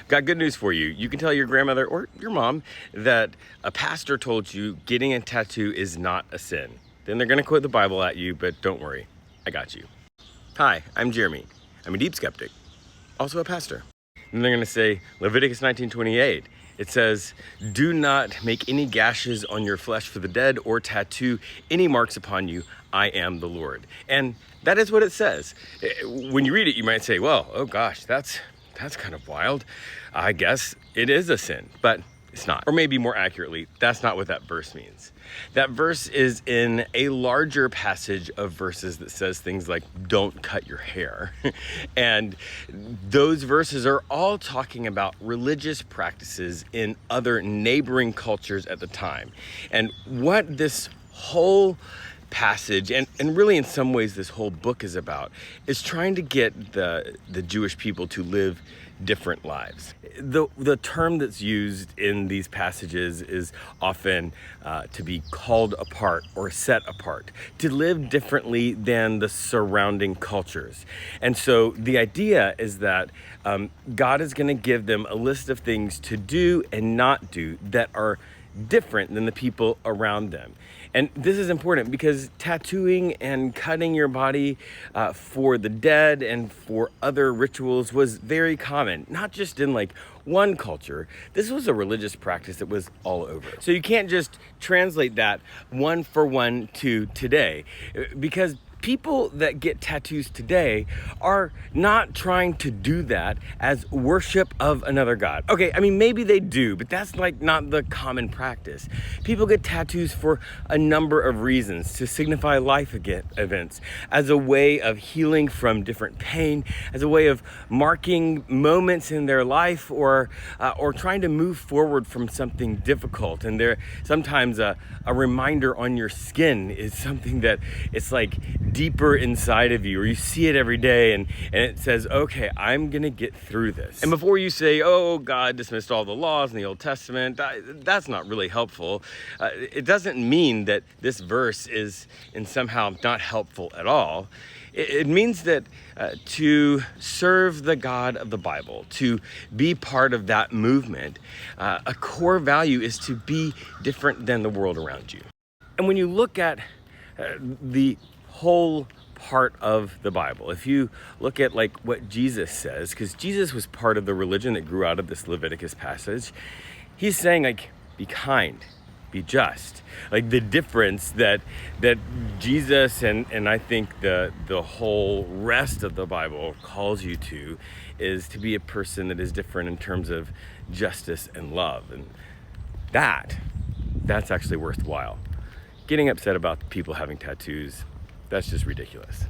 Got good news for you. You can tell your grandmother or your mom that a pastor told you getting a tattoo is not a sin. Then they're gonna quote the Bible at you, but don't worry, I got you. Hi, I'm Jeremy. I'm a deep skeptic, also a pastor. And they're gonna say, Leviticus 19:28. It says, do not make any gashes on your flesh for the dead or tattoo any marks upon you. I am the Lord. And that is what it says. When you read it, you might say, well, oh gosh, that's kind of wild. I guess it is a sin, but it's not. Or maybe more accurately, that's not what that verse means. That verse is in a larger passage of verses that says things like, don't cut your hair. And those verses are all talking about religious practices in other neighboring cultures at the time. And what this whole passage, and really in some ways this whole book is about, is trying to get the Jewish people to live different lives. The term that's used in these passages is often to be called apart or set apart, to live differently than the surrounding cultures. And so the idea is that God is going to give them a list of things to do and not do that are different than the people around them. And this is important because tattooing and cutting your body for the dead and for other rituals was very common, not just in like one culture. This was a religious practice that was all over. So you can't just translate that one for one to today, because people that get tattoos today are not trying to do that as worship of another god. Okay, I mean, maybe they do, but that's like not the common practice. People get tattoos for a number of reasons, to signify life events, as a way of healing from different pain, as a way of marking moments in their life, or trying to move forward from something difficult. And there sometimes a reminder on your skin is something that it's like deeper inside of you, or you see it every day, and it says, okay, I'm gonna get through this. And before you say, oh, God dismissed all the laws in the Old Testament, that's not really helpful. It doesn't mean that this verse is in somehow not helpful at all. It means that to serve the God of the Bible, to be part of that movement, a core value is to be different than the world around you. And when you look at the whole part of the Bible, if you look at like what Jesus says, because Jesus was part of the religion that grew out of this Leviticus passage, he's saying like, be kind, be just. Like the difference that Jesus and I think the whole rest of the Bible calls you to is to be a person that is different in terms of justice and love. And that's actually worthwhile. Getting upset about people having tattoos, that's just ridiculous.